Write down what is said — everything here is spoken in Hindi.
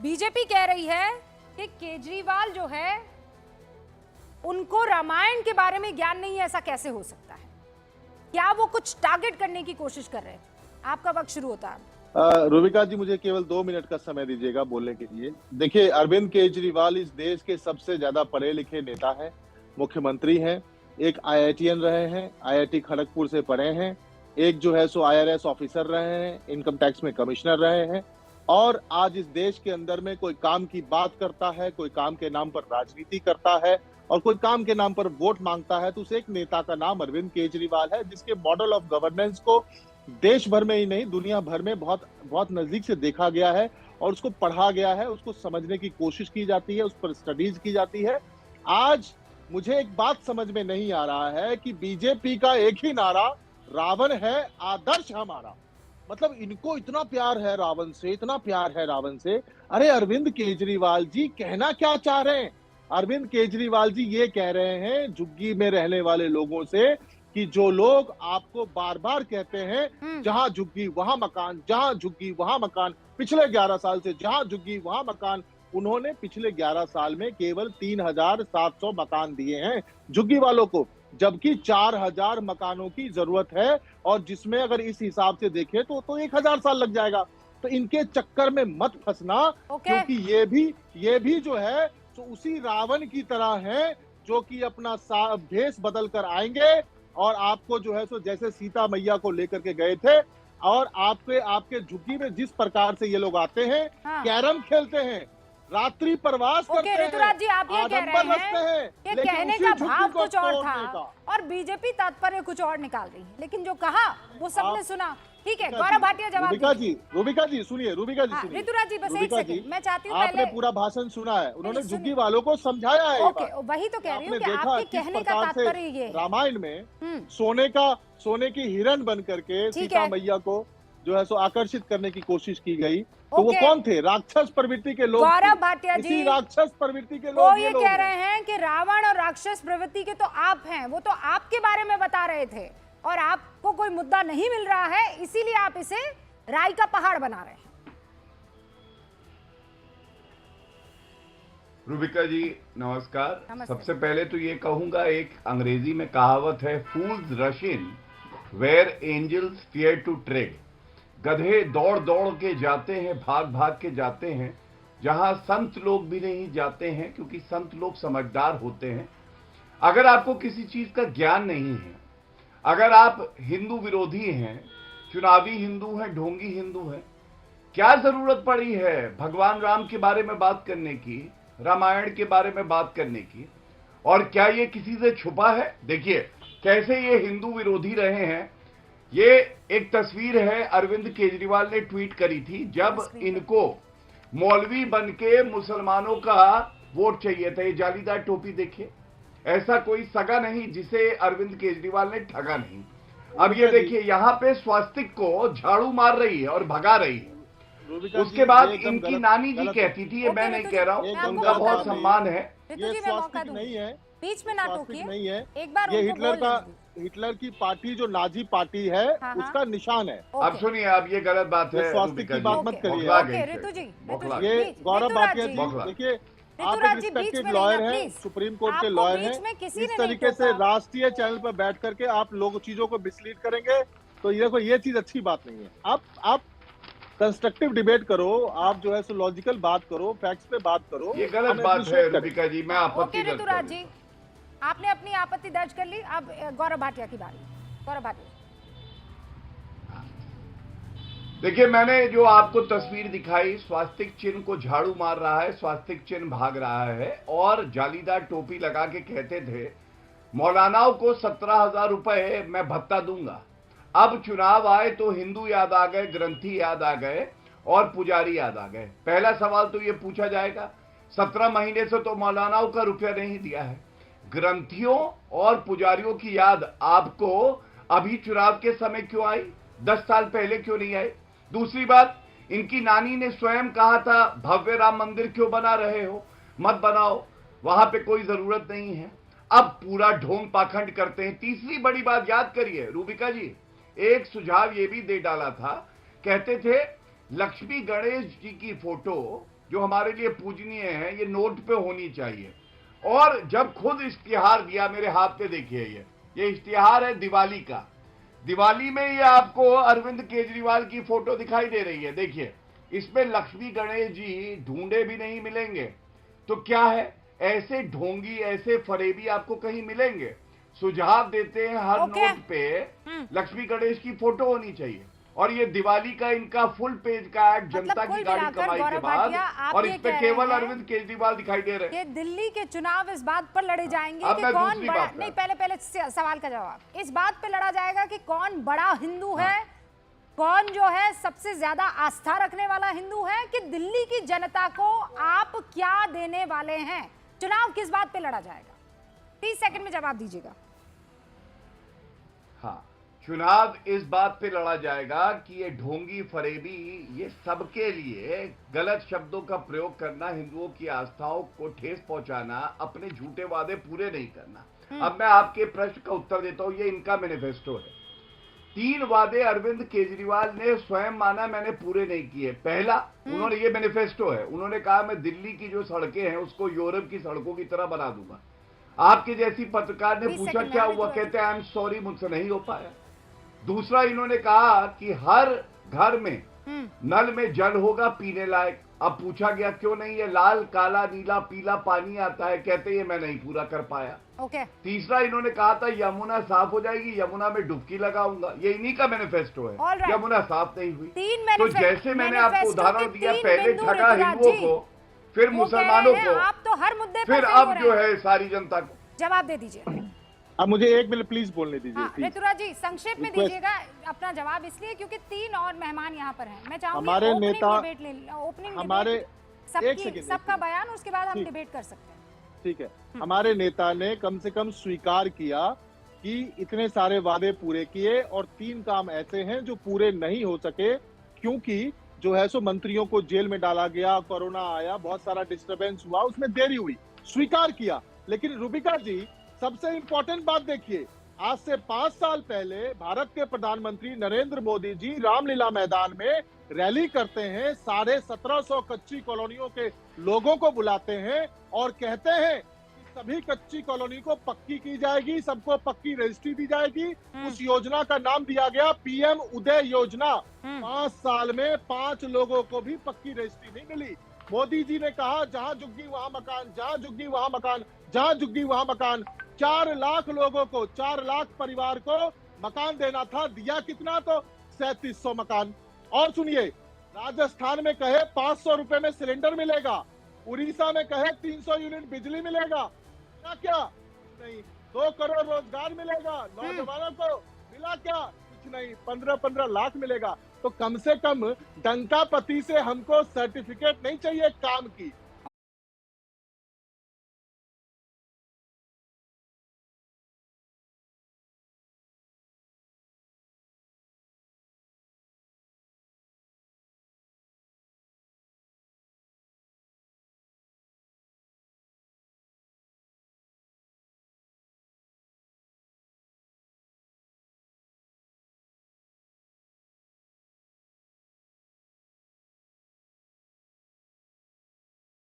बीजेपी कह रही है कि केजरीवाल जो है उनको रामायण के बारे में ज्ञान नहीं है, ऐसा कैसे हो सकता है? क्या वो कुछ टारगेट करने की कोशिश कर रहे हैं? आपका वक्त शुरू होता है। रूबिका जी, मुझे केवल 2 मिनट का समय दीजिएगा बोलने के लिए। देखिए, अरविंद केजरीवाल इस देश के सबसे ज्यादा पढ़े लिखे नेता हैं, मुख्यमंत्री हैं, एक आईआईटीएन रहे हैं, आईआईटी खड़गपुर से पढ़े हैं, एक जो है सो आईआरएस ऑफिसर रहे हैं, इनकम टैक्स में कमिश्नर रहे हैं, और आज इस देश के अंदर में कोई काम की बात करता है, कोई काम के नाम पर राजनीति करता है और कोई काम के नाम पर वोट मांगता है, तो उस एक नेता का नाम अरविंद केजरीवाल है, जिसके मॉडल ऑफ गवर्नेंस को देश भर में ही नहीं दुनिया भर में बहुत बहुत नजदीक से देखा गया है और उसको पढ़ा गया है, उसको समझने की कोशिश की जाती है, उस पर स्टडीज की जाती है। आज मुझे एक बात समझ में नहीं आ रहा है कि बीजेपी का एक ही नारा रावण है आदर्श हमारा। मतलब इनको इतना प्यार है रावण से, इतना प्यार है रावण से। अरे अरविंद केजरीवाल जी कहना क्या चाह रहे हैं? अरविंद केजरीवाल जी ये कह रहे हैं झुग्गी में रहने वाले लोगों से कि जो लोग आपको बार बार कहते हैं जहां झुग्गी वहां मकान, जहां झुग्गी वहां मकान, पिछले 11 साल से जहां झुग्गी वहां मकान, उन्होंने पिछले 11 साल में केवल 3,700 मकान दिए हैं झुग्गी वालों को, जबकि 4,000 मकानों की जरूरत है, और जिसमें अगर इस हिसाब से देखें तो 1,000 साल लग जाएगा। तो इनके चक्कर में मत फंसना, क्योंकि ये भी जो है तो उसी रावण की तरह है जो कि अपना भेष बदल कर आएंगे और आपको जो है सो जैसे सीता मैया को लेकर के गए थे, और आपके झुग्गी में जिस प्रकार से ये लोग आते हैं, कैरम खेलते हैं, रात्रि प्रवास करते हैं, ऋतुराज जी, आप ये कह रहे हैं कि कहने का भाव कुछ और था और बीजेपी तात्पर्य कुछ और निकाल रही है, लेकिन जो कहा वो सबने सुना। ठीक है, गौरव भाटिया जवाब रूबिका जी सुनिए, ऋतुराज जी बस एक सेकंड, मैं चाहती हूँ आपने पूरा भाषण सुना है, उन्होंने झुग्गी वालों को समझाया है। ओके, वही तो कह रही हूँ कि आपके कहने का तात्पर्य ये है। रामायण में सोने की हिरण बन करके सीता मैया को जो है सो आकर्षित करने की कोशिश की गई, तो वो कौन थे? राक्षस प्रवृत्ति के लोग। गौरव भाटिया जी, राक्षस प्रवृत्ति के लोग वो ये कह रहे हैं कि रावण और राक्षस प्रवृत्ति के तो आप हैं, वो तो आपके बारे में बता रहे थे और आपको कोई मुद्दा नहीं मिल रहा है, इसीलिए आप इसे राई का पहाड़ बना रहे हैं। रूबिका जी नमस्कार। सबसे पहले तो ये कहूंगा, एक अंग्रेजी में कहावत है, fools rush in where angels fear to tread. गधे दौड़ दौड़ के जाते हैं, भाग भाग के जाते हैं जहां संत लोग भी नहीं जाते हैं, क्योंकि संत लोग समझदार होते हैं। अगर आपको किसी चीज का ज्ञान नहीं है, अगर आप हिंदू विरोधी हैं, चुनावी हिंदू हैं, ढोंगी हिंदू हैं, क्या जरूरत पड़ी है भगवान राम के बारे में बात करने की, रामायण के बारे में बात करने की? और क्या ये किसी से छुपा है? देखिए कैसे ये हिंदू विरोधी रहे हैं। ये एक तस्वीर है, अरविंद केजरीवाल ने ट्वीट करी थी जब इनको मौलवी बन के मुसलमानों का वोट चाहिए था। ये जालीदार टोपी देखिए, ऐसा कोई सगा नहीं जिसे अरविंद केजरीवाल ने ठगा नहीं। अब ये देखिए यहाँ पे स्वास्तिक को झाड़ू मार रही है और भगा रही है। उसके बाद इनकी नानी जी कहती थी, ये मैं नहीं कह रहा हूँ, उनका बहुत सम्मान है। ये स्वास्तिक नहीं है, बीच में ना टोकिए, नहीं है, एक बार ये हिटलर की पार्टी जो नाजी पार्टी है उसका निशान है। अब सुनिए, अब ये गलत बात है, स्वास्तिक की बात मत करिए। ऋतु जी, ये गौरव भाटिया जी, देखिए आप एक रिस्पेक्टेड लॉयर हैं, सुप्रीम कोर्ट के लॉयर हैं, इस तरीके से राष्ट्रीय चैनल पर बैठ करके आप लोग चीजों को मिसलीड करेंगे तो ये चीज अच्छी बात नहीं है। आप कंस्ट्रक्टिव डिबेट करो, आप जो है सो लॉजिकल बात करो, फैक्ट्स पे बात करो। ये गलत बात है रूबिका जी, मैं आपत्ति दर्ज ऋतुराज जी, आपने अपनी आपत्ति दर्ज कर ली। अब गौरव भाटिया की बारी। गौरव भाटिया, देखिए मैंने जो आपको तस्वीर दिखाई, स्वास्तिक चिन्ह को झाड़ू मार रहा है, स्वास्तिक चिन्ह भाग रहा है और जालीदार टोपी लगा के कहते थे मौलानाओं को 17,000 रुपए मैं भत्ता दूंगा। अब चुनाव आए तो हिंदू याद आ गए, ग्रंथी याद आ गए और पुजारी याद आ गए। पहला सवाल तो ये पूछा जाएगा, 17 महीने से तो मौलानाओं का रुपया नहीं दिया है, ग्रंथियों और पुजारियों की याद आपको अभी चुनाव के समय क्यों आई? 10 साल पहले क्यों नहीं आई? दूसरी बात, इनकी नानी ने स्वयं कहा था भव्य राम मंदिर क्यों बना रहे हो, मत बनाओ, वहां पे कोई जरूरत नहीं है। अब पूरा ढोंग पाखंड करते हैं। तीसरी बड़ी बात याद करिए रूबिका जी, एक सुझाव ये भी दे डाला था, कहते थे लक्ष्मी गणेश जी की फोटो जो हमारे लिए पूजनीय है, ये नोट पे होनी चाहिए। और जब खुद इश्तिहार दिया, मेरे हाथ पे देखिए, ये इश्तिहार है दिवाली का। दिवाली में ये आपको अरविंद केजरीवाल की फोटो दिखाई दे रही है, देखिए इसमें लक्ष्मी गणेश जी ढूंढे भी नहीं मिलेंगे। तो क्या है, ऐसे ढोंगी, ऐसे फरेबी आपको कहीं मिलेंगे? सुझाव देते हैं हर नोट पे लक्ष्मी गणेश की फोटो होनी चाहिए। और ये दिवाली का इनका फुल पेज का ऐड, जनता की गाड़ी कमाई के बाद, और इस पे केवल अरविंद केजरीवाल दिखाई दे रहे हैं। कि दिल्ली के चुनाव इस बात पर लड़े जाएंगे कि कौन बड़ा, नहीं पहले सवाल का जवाब, इस बात पे लड़ा जाएगा कि कौन बड़ा हिंदू है, कौन जो है सबसे ज्यादा आस्था रखने वाला हिंदू है, कि दिल्ली की जनता को आप क्या देने वाले हैं। चुनाव किस बात पे लड़ा जाएगा? 30 सेकंड में जवाब दीजिएगा। हाँ, चुनाव इस बात पे लड़ा जाएगा कि ये ढोंगी फरेबी, ये सबके लिए गलत शब्दों का प्रयोग करना, हिंदुओं की आस्थाओं को ठेस पहुंचाना, अपने झूठे वादे पूरे नहीं करना। अब मैं आपके प्रश्न का उत्तर देता हूं, ये इनका मैनिफेस्टो है। 3 वादे अरविंद केजरीवाल ने स्वयं माना मैंने पूरे नहीं किए। पहला, उन्होंने, ये मैनिफेस्टो है, उन्होंने कहा मैं दिल्ली की जो सड़कें हैं उसको यूरोप की सड़कों की तरह बना दूंगा। आपके जैसी पत्रकार ने पूछा क्या हुआ, कहते हैं आई एम सॉरी, मुझसे नहीं हो पाया। दूसरा, इन्होंने कहा कि हर घर में नल में जल होगा पीने लायक। अब पूछा गया क्यों नहीं, ये लाल काला नीला पीला पानी आता है, कहते ये मैं नहीं पूरा कर पाया। तीसरा, इन्होंने कहा था यमुना साफ हो जाएगी, यमुना में डुबकी लगाऊंगा, ये इन्हीं का मैनिफेस्टो है। यमुना साफ नहीं हुई। तो जैसे मैंने आपको उदाहरण दिया, पहले ठगा हिंदुओं को, फिर मुसलमानों को, आप तो हर मुद्दे फिर अब जो है सारी जनता को। जवाब दे दीजिए। अब मुझे 1 मिनट प्लीज बोलने दीजिए। ऋतुराज जी संक्षेप में दीजिएगा अपना जवाब, इसलिए क्योंकि 3 और मेहमान यहाँ पर हैं। मैं चाहूंगी हमारे नेता, ओपनिंग हमारे सबका बयान, उसके बाद हम डिबेट कर सकते हैं। ठीक है। हमारे नेता ने कम से कम स्वीकार किया कि इतने सारे वादे पूरे किए और 3 काम ऐसे हैं जो पूरे नहीं हो सके, क्योंकि जो है सो मंत्रियों को जेल में डाला गया, कोरोना आया, बहुत सारा डिस्टरबेंस हुआ, उसमें देरी हुई, स्वीकार किया। लेकिन रूबिका जी, सबसे इंपॉर्टेंट बात देखिए, आज से 5 साल पहले भारत के प्रधानमंत्री नरेंद्र मोदी जी रामलीला मैदान में रैली करते हैं, 1750 कच्ची कॉलोनियों के लोगों को बुलाते हैं और कहते हैं कि सभी कच्ची कॉलोनी को पक्की की जाएगी, सबको पक्की रजिस्ट्री दी जाएगी। उस योजना का नाम दिया गया पीएम उदय योजना। 5 साल में 5 लोगों को भी पक्की रजिस्ट्री नहीं मिली। मोदी जी ने कहा जहां झुग्गी वहां मकान, जहां झुग्गी वहां मकान, जहां झुग्गी वहां मकान। 4 लाख लोगों को, 4 लाख परिवार को मकान देना था, दिया कितना? तो 3700 मकान। और सुनिए, राजस्थान में कहे 500 रुपए में सिलेंडर मिलेगा, उड़ीसा में कहे 300 यूनिट बिजली मिलेगा, क्या नहीं। 2 करोड़ रोजगार मिलेगा नौजवानों को, मिला क्या? कुछ नहीं। 15-15 लाख मिलेगा। तो कम से कम डंका पति से हमको सर्टिफिकेट नहीं चाहिए काम की,